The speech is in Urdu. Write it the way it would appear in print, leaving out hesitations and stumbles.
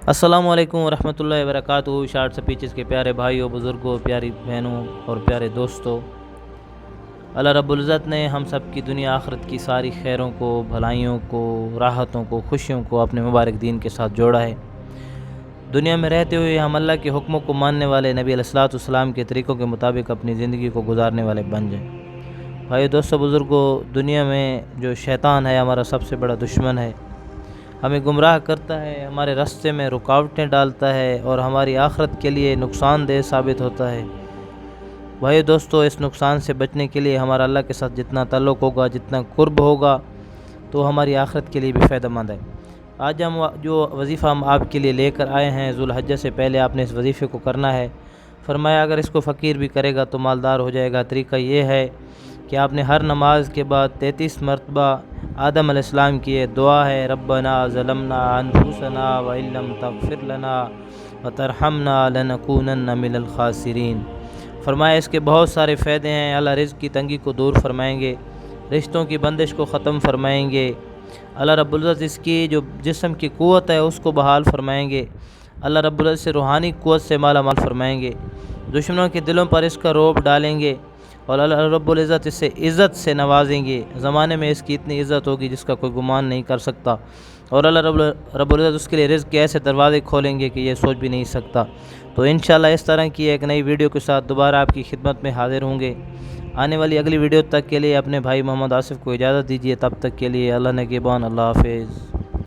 السلام علیکم ورحمۃ اللہ وبرکاتہ۔ شارٹ سپیچز کے پیارے بھائیوں، بزرگوں، پیاری بہنوں اور پیارے دوستوں، اللہ رب العزت نے ہم سب کی دنیا آخرت کی ساری خیروں کو، بھلائیوں کو، راحتوں کو، خوشیوں کو اپنے مبارک دین کے ساتھ جوڑا ہے۔ دنیا میں رہتے ہوئے ہم اللہ کے حکموں کو ماننے والے، نبی علیہ الصلوۃ والسلام کے طریقوں کے مطابق اپنی زندگی کو گزارنے والے بن جائیں۔ بھائیو، دوستو، بزرگوں، دنیا میں جو شیطان ہے ہمارا سب سے بڑا دشمن ہے، ہمیں گمراہ کرتا ہے، ہمارے راستے میں رکاوٹیں ڈالتا ہے اور ہماری آخرت کے لیے نقصان دہ ثابت ہوتا ہے۔ بھائی دوستو، اس نقصان سے بچنے کے لیے ہمارا اللہ کے ساتھ جتنا تعلق ہوگا، جتنا قرب ہوگا، تو ہماری آخرت کے لیے بھی فائدہ مند ہے۔ آج جو وظیفہ ہم آپ کے لیے لے کر آئے ہیں، ذو الحجہ سے پہلے آپ نے اس وظیفے کو کرنا ہے۔ فرمایا اگر اس کو فقیر بھی کرے گا تو مالدار ہو جائے گا۔ طریقہ یہ ہے کہ آپ نے ہر نماز کے بعد 33 مرتبہ آدم علیہ السلام کی یہ دعا ہے، ربنا ظلمنا انفسنا وان لم تغفر لنا وترحمنا لنکونن من الخاسرین۔ فرمایا اس کے بہت سارے فائدے ہیں۔ اللہ رزق کی تنگی کو دور فرمائیں گے، رشتوں کی بندش کو ختم فرمائیں گے، اللہ رب العزت اس کی جو جسم کی قوت ہے اس کو بحال فرمائیں گے، اللہ رب العزت سے روحانی قوت سے مالا مال فرمائیں گے، دشمنوں کے دلوں پر اس کا رعب ڈالیں گے اور اللہ رب العزت اس سے عزت سے نوازیں گے۔ زمانے میں اس کی اتنی عزت ہوگی جس کا کوئی گمان نہیں کر سکتا، اور اللہ رب العزت اس کے لیے رزق کے ایسے دروازے کھولیں گے کہ یہ سوچ بھی نہیں سکتا۔ تو انشاءاللہ اس طرح کی ایک نئی ویڈیو کے ساتھ دوبارہ آپ کی خدمت میں حاضر ہوں گے۔ آنے والی اگلی ویڈیو تک کے لیے اپنے بھائی محمد آصف کو اجازت دیجیے۔ تب تک کے لیے اللہ نگہبان، اللہ حافظ۔